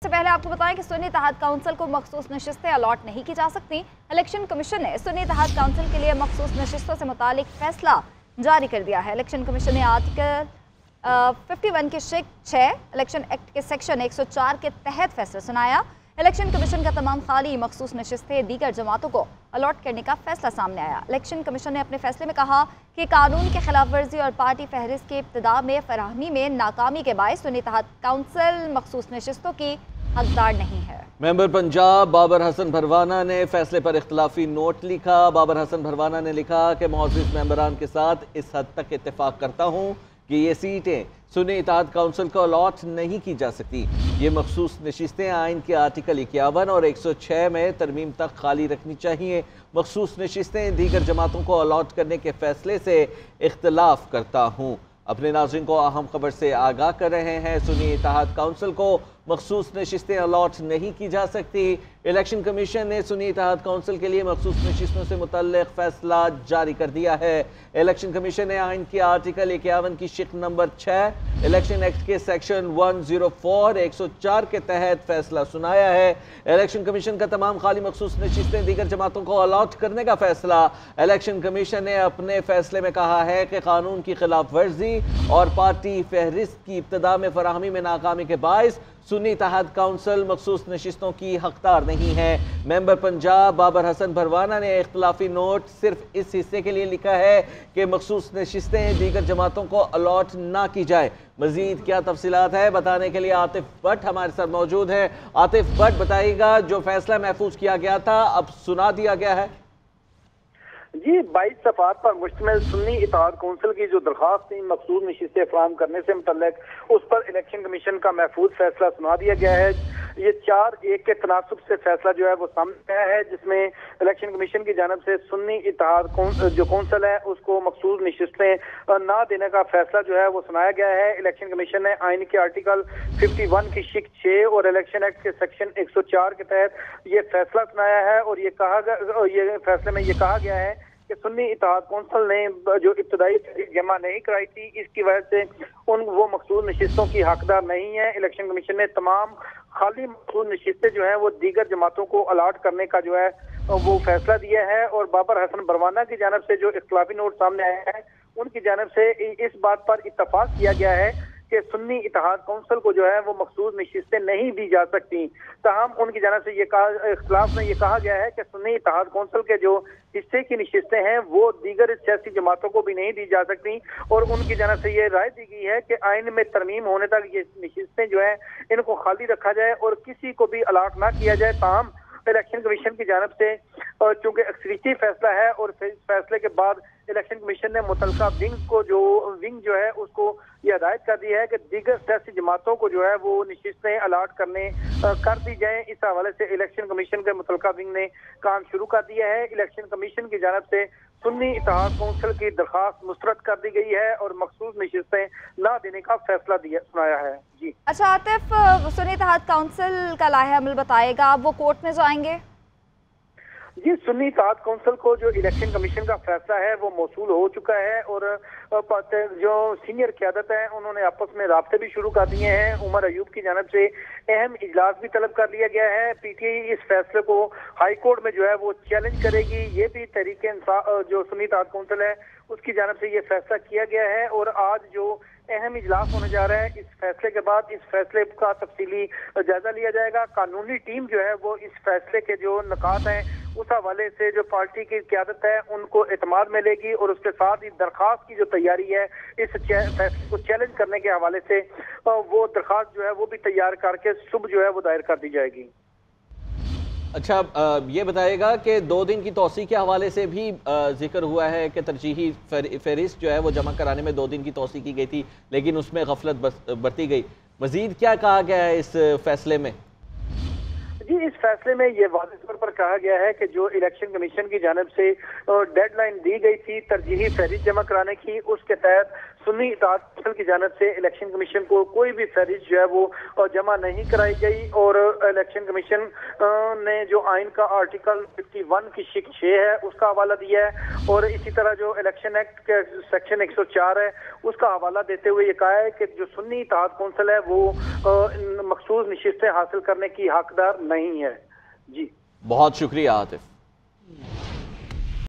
इससे पहले आपको बताएं कि सुन्नी इत्तेहाद काउंसिल को मखसूस नशिस्तें अलॉट नहीं की जा सकती। इलेक्शन कमीशन ने सुन्नी इत्तेहाद काउंसिल के लिए मखसूस नशिस्तों से मुतालिक फैसला जारी कर दिया है। इलेक्शन कमीशन ने आर्टिकल 51 के शिक 6 इलेक्शन एक्ट के सेक्शन 104 के तहत फैसला सुनाया। इलेक्शन कमीशन का तमाम खाली मखसूस नशिस्तें दीगर जमातों को अलॉट करने का फैसला सामने आया। इलेक्शन कमीशन ने अपने फैसले में कहा कि कानून की खिलाफ वर्जी और पार्टी फहरिस्त के इब्तिदा में फराहमी में नाकामी के बायस सुन्नी इत्तेहाद काउंसिल मखसूस नशिस्तों की हकदार नहीं है। मेंबर पंजाब बाबर हसन भरवाना ने फैसले पर इख्तलाफी नोट लिखा। बाबर हसन भरवाना ने लिखा कि मुअज़्ज़िज़ मेंबरान के साथ इस हद तक इत्तेफाक करता हूँ कि ये सीटें सुन्नी इत्तेहाद काउंसिल को अलॉट नहीं की जा सकती। ये मखसूस नशिस्तें आइन के आर्टिकल 51 और 106 में तरमीम तक खाली रखनी चाहिए। मखसूस नशिस्तें दीगर जमातों को अलॉट करने के फैसले से इख्तलाफ करता हूँ। अपने नाज़रीन को अहम खबर से आगाह कर रहे हैं। सुन्नी इत्तेहाद काउंसिल को मखसूस नशिस्तें अलॉट नहीं की जा सकती। इलेक्शन कमीशन ने सुन्नी इत्तेहाद काउंसिल के लिए मखसूस नशिस्तों से मुतल्लिक़ फैसला जारी कर दिया है। इलेक्शन कमीशन ने आइन के आर्टिकल 51 की शिक नंबर 6 इलेक्शन एक्ट के सेक्शन 104 104 के तहत फैसला सुनाया है। इलेक्शन कमीशन का तमाम खाली मखसूस नशिस्तें दीगर जमातों को अलॉट करने का फैसला। इलेक्शन कमीशन ने अपने फैसले में कहा है कि कानून की खिलाफ वर्जी और पार्टी फहरिस्त की इब्तिदा में फराहमी में नाकामी के बायस सुन्नी इत्तेहाद काउंसिल मखसूस नशिस्तों की हकदार नहीं है। मेंबर पंजाब बाबर हसन भरवाना ने इख्तलाफी नोट सिर्फ इस हिस्से के लिए लिखा है कि मखसूस नशिस्तें दीगर जमातों को अलॉट ना की जाए। मजीद क्या तफसीलात है बताने के लिए आतिफ भट्ट हमारे साथ मौजूद है। आतिफ भट्ट बताइएगा, जो फैसला महफूज किया गया था अब सुना दिया गया है। जी, 22 सफ़ात पर मुश्तमिल सुन्नी इत्तेहाद काउंसिल की जो दरख्वास्त थी मखसूस नशिस्तें फराहम करने से मुतल्लिक, उस पर इलेक्शन कमीशन का महफूज फैसला सुना दिया गया है। ये 4-1 के तनासुब से फैसला जो है वो सामने आया है, जिसमें इलेक्शन कमीशन की जानिब से सुन्नी इत्तेहाद जो काउंसिल है उसको मखसूस नशिस्तें ना देने का फैसला जो है वो सुनाया गया है। इलेक्शन कमीशन ने आइन के आर्टिकल 51 की शिक 6 और इलेक्शन एक्ट के सेक्शन 104 के तहत ये फैसला सुनाया है और ये फैसले में ये कहा गया है कि सुन्नी इत्तेहाद काउंसिल ने जो इब्तदाई जमा नहीं कराई थी, इसकी वजह से वो मखसूस नशिस्तों की हकदार नहीं है। इलेक्शन कमीशन ने तमाम खाली मखसूस नशिस्तें जो है वो दीगर जमातों को अलॉट करने का जो है वो फैसला दिया है। और बाबर हसन भरवाना की जानब से जो इख्तलाफी नोट सामने आया है, उनकी जानब से इस बात पर इत्तफाक किया गया है कि सुन्नी इत्तेहाद काउंसिल को जो है वो मखसूस नशिस्तें नहीं दी जा सकती। ताहम उनकी जानब से इख्तलाफ में ये कहा गया है कि सुन्नी इत्तेहाद काउंसिल के जो हिस्से की नशिस्तें हैं वो दीगर सियासी जमातों को भी नहीं दी जा सकती। और उनकी जानब से ये राय दी गई है कि आइन में तरमीम होने तक ये नशिस्तें जो है इनको खाली रखा जाए और किसी को भी अलॉट ना किया जाए। ताहम इलेक्शन कमीशन की जानब से चूंकि अक्सरियती फैसला है और इस फैसले के बाद इलेक्शन कमीशन ने मुतलका विंग जो है उसको ये हदायत कर दी है कि दीगर सियासी जमातों को जो है वो नशिस्तें अलॉट कर दी जाए। इस हवाले से इलेक्शन कमीशन के मुतलका विंग ने काम शुरू कर दिया है। इलेक्शन कमीशन की जानब से सुन्नी इत्तेहाद काउंसिल की दरख्वास्त मुस्तरद कर दी गई है और मखसूस नशिस्तें ना देने का फैसला सुनाया है। जी अच्छा आतिफ, सुन्नी इत्तेहाद काउंसिल का लाहे अमल बताएगा, वो कोर्ट में जाएंगे? जी, सुन्नी इत्तेहाद काउंसिल को जो इलेक्शन कमीशन का फैसला है वो मौसूल हो चुका है और जो सीनियर क़यादत है उन्होंने आपस में राब्ते भी शुरू कर दिए हैं। उमर अयूब की जानब से अहम इजलास भी तलब कर लिया गया है। पीटीआई इस फैसले को हाई कोर्ट में जो है वो चैलेंज करेगी। ये भी तहरीक इंसाफ जो सुन्नी इत्तेहाद काउंसिल है उसकी जानब से ये फैसला किया गया है और आज जो अहम इजलास होने जा रहा है, इस फैसले के बाद इस फैसले का तफसीली जायजा लिया जाएगा। कानूनी टीम जो है वो इस फैसले के जो निकात हैं उस हवाले से जो पार्टी की क़यादत है उनको एतमाद मिलेगी और उसके साथ ही दरख्वास्त की जो तैयारी है इस फैसले को चैलेंज करने के हवाले से वो दरख्वास्त जो है वो भी तैयार करके सुबह जो है वो दायर कर दी जाएगी। अच्छा, ये बताइएगा कि 2 दिन की तौसी के हवाले से भी जिक्र हुआ है कि तरजीही फहरिस्त जो है वो जमा कराने में 2 दिन की तौसी की गई थी, लेकिन उसमें गफलत बरती गई। मजीद क्या कहा गया है इस फैसले में? जी, इस फैसले में ये वाज़ेह तौर पर कहा गया है कि जो इलेक्शन कमीशन की जानब से डेडलाइन दी गई थी तरजीही फहरिस्त जमा कराने की, उसके तहत सुन्नी इत्तेहाद कौंसिल की जानिब से इलेक्शन कमीशन को कोई भी फहरिस्त जो है वो जमा नहीं कराई गई और इलेक्शन कमीशन ने जो आइन का आर्टिकल 51 की शिक 6 है उसका हवाला दिया है और इसी तरह जो इलेक्शन एक्ट के सेक्शन 104 है उसका हवाला देते हुए ये कहा है कि जो सुन्नी इत्तेहाद कौंसिल है वो मखसूस नशिस्तें हासिल करने की हकदार नहीं है। जी बहुत शुक्रिया आतिफ।